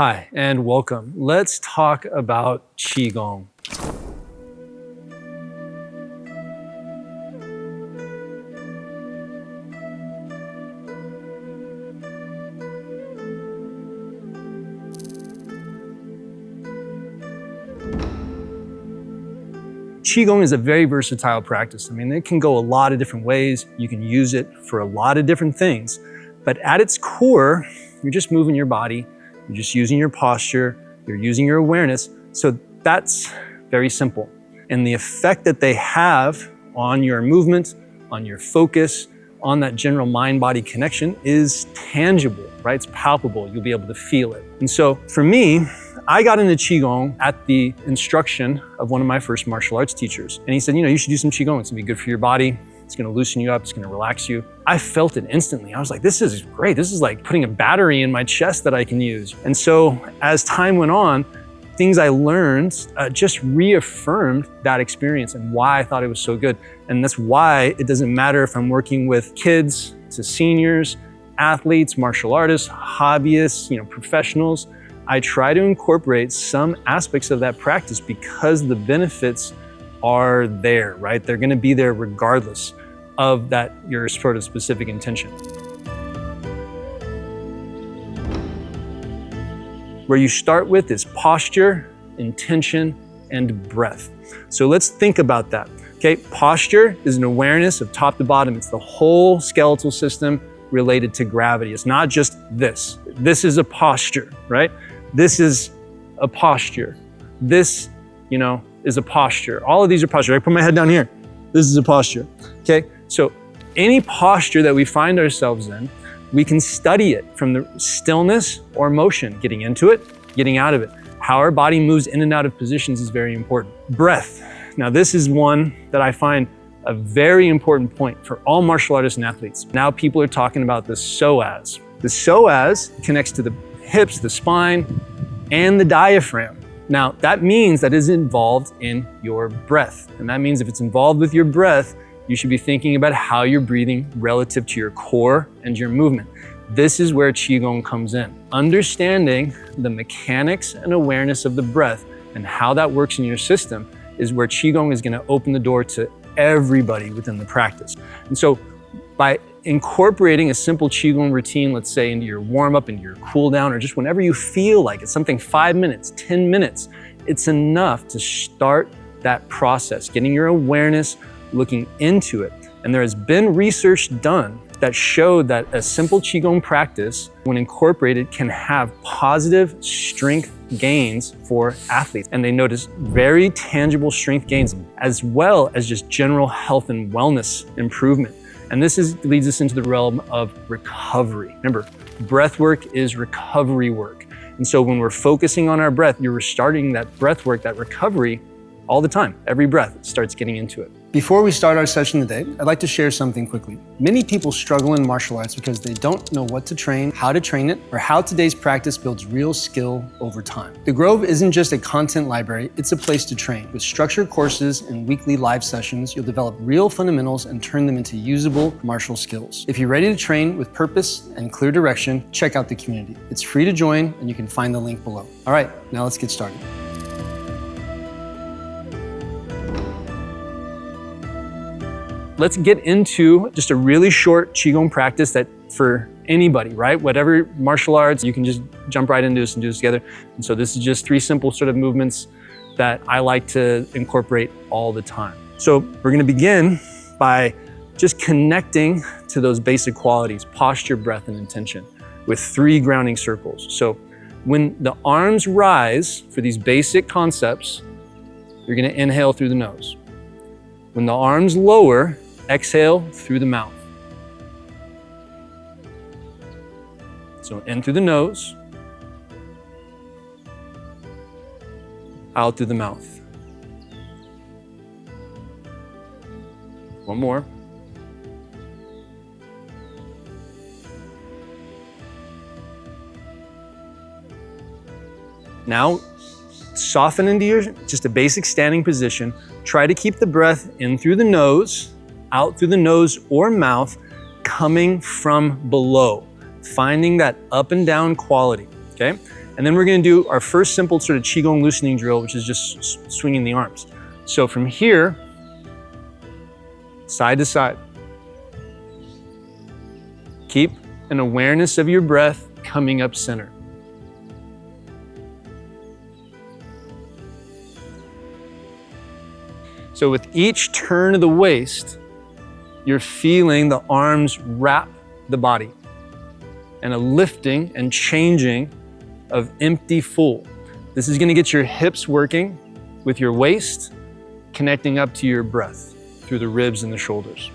Hi, and welcome. Let's talk about Qigong. Qigong is a very versatile practice. I mean, it can go a lot of different ways. You can use it for a lot of different things. But at its core, you're just moving your body. You're just using your posture. You're using your awareness. So that's very simple. And the effect that they have on your movement, on your focus, on that general mind-body connection is tangible, right? It's palpable. You'll be able to feel it. And so for me, I got into Qigong at the instruction of one of my first martial arts teachers. And he said, you should do some Qigong. It's gonna be good for your body. It's gonna loosen you up. It's gonna relax you. I felt it instantly. I was like, this is great. This is like putting a battery in my chest that I can use. And so as time went on, things I learned just reaffirmed that experience and why I thought it was so good. And that's why it doesn't matter if I'm working with kids to seniors, athletes, martial artists, hobbyists, professionals. I try to incorporate some aspects of that practice because the benefits are there, right? They're gonna be there regardless of that, your sort of specific intention. Where you start with is posture, intention, and breath. So let's think about that. Okay, posture is an awareness of top to bottom. It's the whole skeletal system related to gravity. It's not just this. This is a posture, right? This is a posture. This, is a posture. All of these are posture. I put my head down here. This is a posture, okay? So any posture that we find ourselves in, we can study it from the stillness or motion, getting into it, getting out of it. How our body moves in and out of positions is very important. Breath. Now this is one that I find a very important point for all martial artists and athletes. Now people are talking about the psoas. The psoas connects to the hips, the spine, and the diaphragm. Now that means that is involved in your breath. And that means if it's involved with your breath, you should be thinking about how you're breathing relative to your core and your movement. This is where Qigong comes in. Understanding the mechanics and awareness of the breath and how that works in your system is where Qigong is gonna open the door to everybody within the practice. And so by incorporating a simple Qigong routine, let's say into your warm-up, into your cool down, or just whenever you feel like it's something 5 minutes, 10 minutes, it's enough to start that process, getting your awareness, looking into it. And there has been research done that showed that a simple Qigong practice, when incorporated, can have positive strength gains for athletes. And they notice very tangible strength gains, as well as just general health and wellness improvement. And this leads us into the realm of recovery. Remember, breath work is recovery work. And so when we're focusing on our breath, you're restarting that breath work, that recovery, all the time. Every breath starts getting into it. Before we start our session today, I'd like to share something quickly. Many people struggle in martial arts because they don't know what to train, how to train it, or how today's practice builds real skill over time. The Grove isn't just a content library, it's a place to train. With structured courses and weekly live sessions, you'll develop real fundamentals and turn them into usable martial skills. If you're ready to train with purpose and clear direction, check out the community. It's free to join, and you can find the link below. All right, now let's get started. Let's get into just a really short Qigong practice that for anybody, right? Whatever martial arts, you can just jump right into this and do this together. And so this is just 3 simple sort of movements that I like to incorporate all the time. So we're gonna begin by just connecting to those basic qualities, posture, breath, and intention, with 3 grounding circles. So when the arms rise for these basic concepts, you're gonna inhale through the nose. When the arms lower, exhale through the mouth. So in through the nose, out through the mouth. One more. Now, soften into just a basic standing position. Try to keep the breath in through the nose, out through the nose or mouth, coming from below, finding that up and down quality, okay? And then we're gonna do our first simple sort of Qigong loosening drill, which is just swinging the arms. So from here, side to side. Keep an awareness of your breath coming up center. So with each turn of the waist, you're feeling the arms wrap the body and a lifting and changing of empty full. This is gonna get your hips working with your waist, connecting up to your breath through the ribs and the shoulders.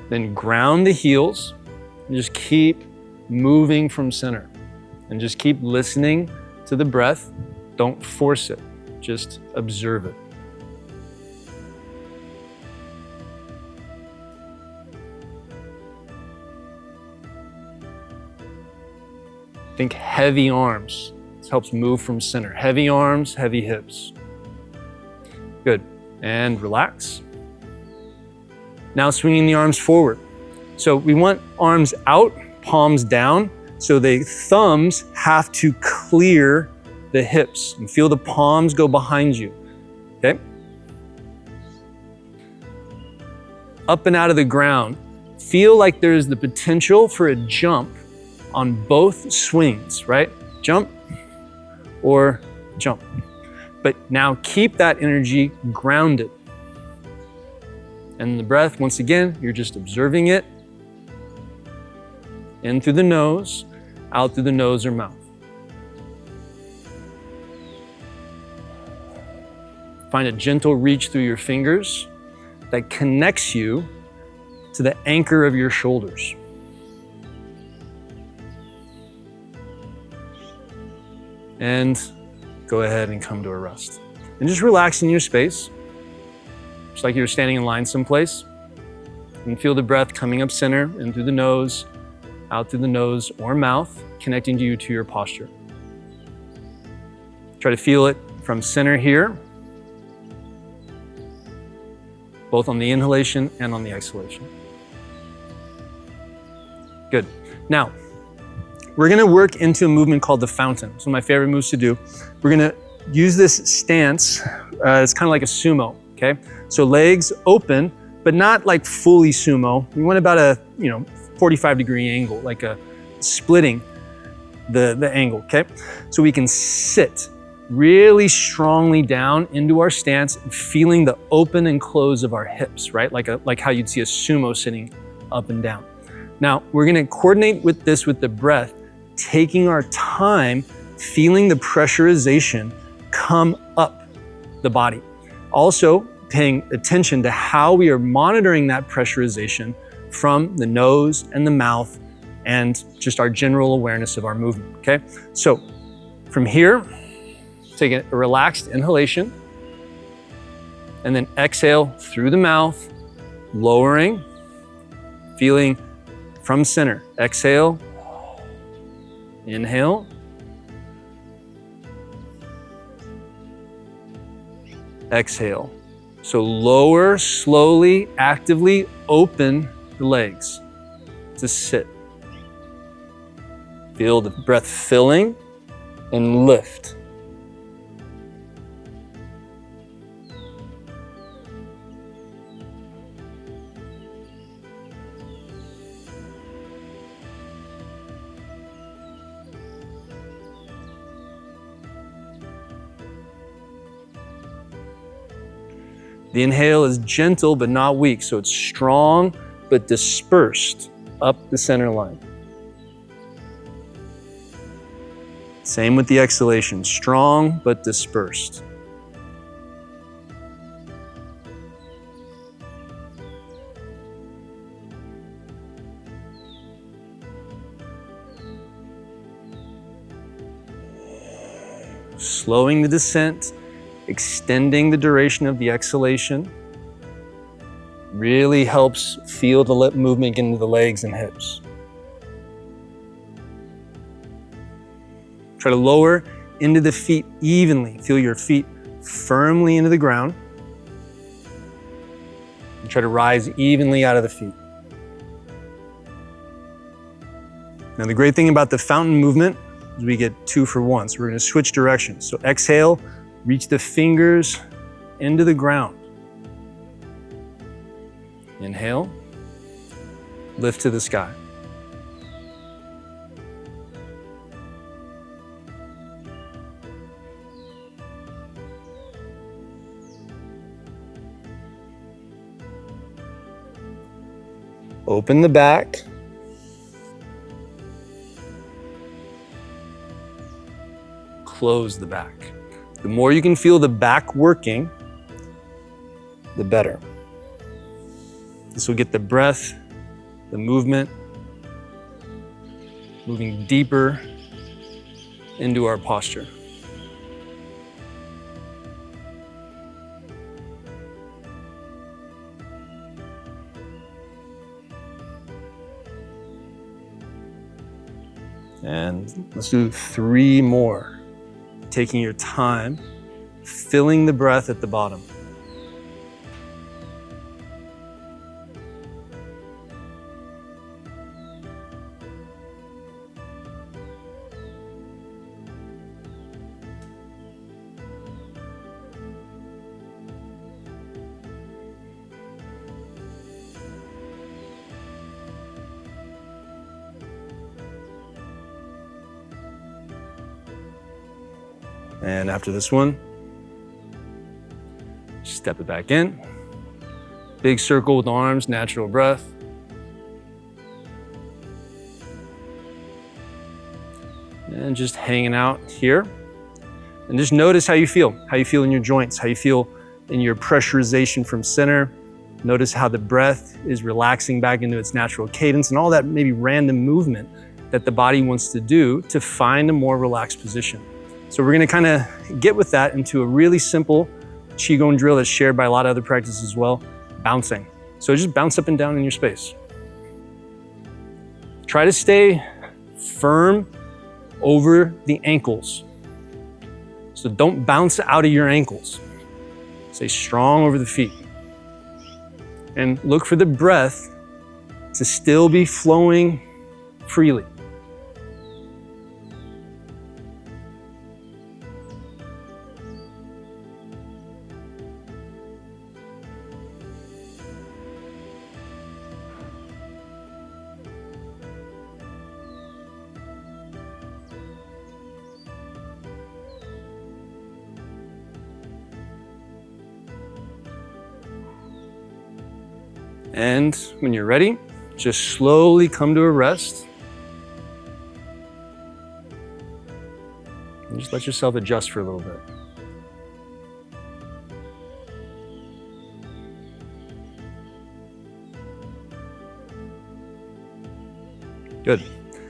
Then ground the heels and just keep moving from center and just keep listening to the breath. Don't force it, just observe it. Think heavy arms. This helps move from center. Heavy arms, heavy hips. Good. And relax. Now swinging the arms forward. So we want arms out, palms down, so the thumbs have to clear the hips and feel the palms go behind you, okay? Up and out of the ground. Feel like there's the potential for a jump on both swings, right? Jump or jump. But now keep that energy grounded. And the breath, once again, you're just observing it. In through the nose, out through the nose or mouth. Find a gentle reach through your fingers that connects you to the anchor of your shoulders. And go ahead and come to a rest. And just relax in your space, just like you're standing in line someplace. And feel the breath coming up center, in through the nose, out through the nose or mouth, connecting you to your posture. Try to feel it from center here, both on the inhalation and on the exhalation. Good. Now, we're gonna work into a movement called the fountain. It's one of my favorite moves to do. We're gonna use this stance, it's kind of like a sumo, okay? So legs open, but not like fully sumo. We want about a 45-degree angle, like a splitting the angle, okay? So we can sit really strongly down into our stance, feeling the open and close of our hips, right? Like how you'd see a sumo sitting up and down. Now, we're gonna coordinate with this with the breath, taking our time, feeling the pressurization come up the body. Also, paying attention to how we are monitoring that pressurization from the nose and the mouth and just our general awareness of our movement, okay? So from here, take a relaxed inhalation and then exhale through the mouth, lowering, feeling from center. Exhale, inhale, exhale. So lower, slowly, actively open the legs to sit. Feel the breath filling and lift. The inhale is gentle but not weak, so it's strong but dispersed up the center line. Same with the exhalation, strong but dispersed. Slowing the descent, extending the duration of the exhalation really helps feel the lip movement into the legs and hips. Try to lower into the feet evenly. Feel your feet firmly into the ground. And try to rise evenly out of the feet. Now the great thing about the fountain movement is we get 2 for 1. So we're gonna switch directions. So exhale, reach the fingers into the ground. Inhale, lift to the sky. Open the back. Close the back. The more you can feel the back working, the better. This will get the breath, the movement, moving deeper into our posture. And let's do 3 more. Taking your time, filling the breath at the bottom. And after this one, step it back in. Big circle with the arms, natural breath. And just hanging out here. And just notice how you feel in your joints, how you feel in your pressurization from center. Notice how the breath is relaxing back into its natural cadence and all that maybe random movement that the body wants to do to find a more relaxed position. So we're gonna kind of get with that into a really simple Qigong drill that's shared by a lot of other practices as well, bouncing. So just bounce up and down in your space. Try to stay firm over the ankles. So don't bounce out of your ankles. Stay strong over the feet. And look for the breath to still be flowing freely. And when you're ready, just slowly come to a rest. And just let yourself adjust for a little bit. Good.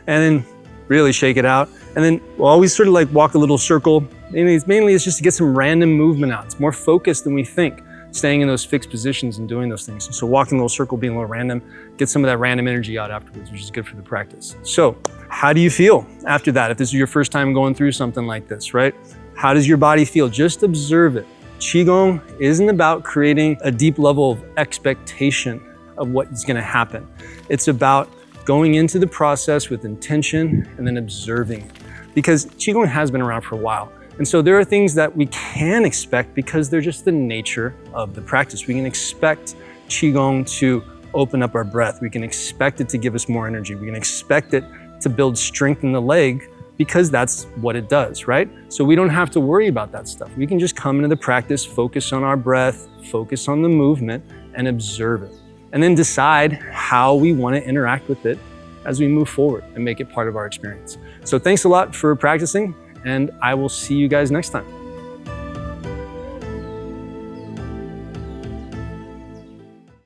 And then really shake it out. And then we'll always sort of like walk a little circle. Mainly it's just to get some random movement out. It's more focused than we think, staying in those fixed positions and doing those things. So walking a little circle, being a little random, get some of that random energy out afterwards, which is good for the practice. So how do you feel after that? If this is your first time going through something like this, right? How does your body feel? Just observe it. Qigong isn't about creating a deep level of expectation of what is gonna happen. It's about going into the process with intention and then observing it. Because Qigong has been around for a while. And so there are things that we can expect because they're just the nature of the practice. We can expect Qigong to open up our breath. We can expect it to give us more energy. We can expect it to build strength in the leg because that's what it does, right? So we don't have to worry about that stuff. We can just come into the practice, focus on our breath, focus on the movement, and observe it. And then decide how we want to interact with it as we move forward and make it part of our experience. So thanks a lot for practicing, and I will see you guys next time.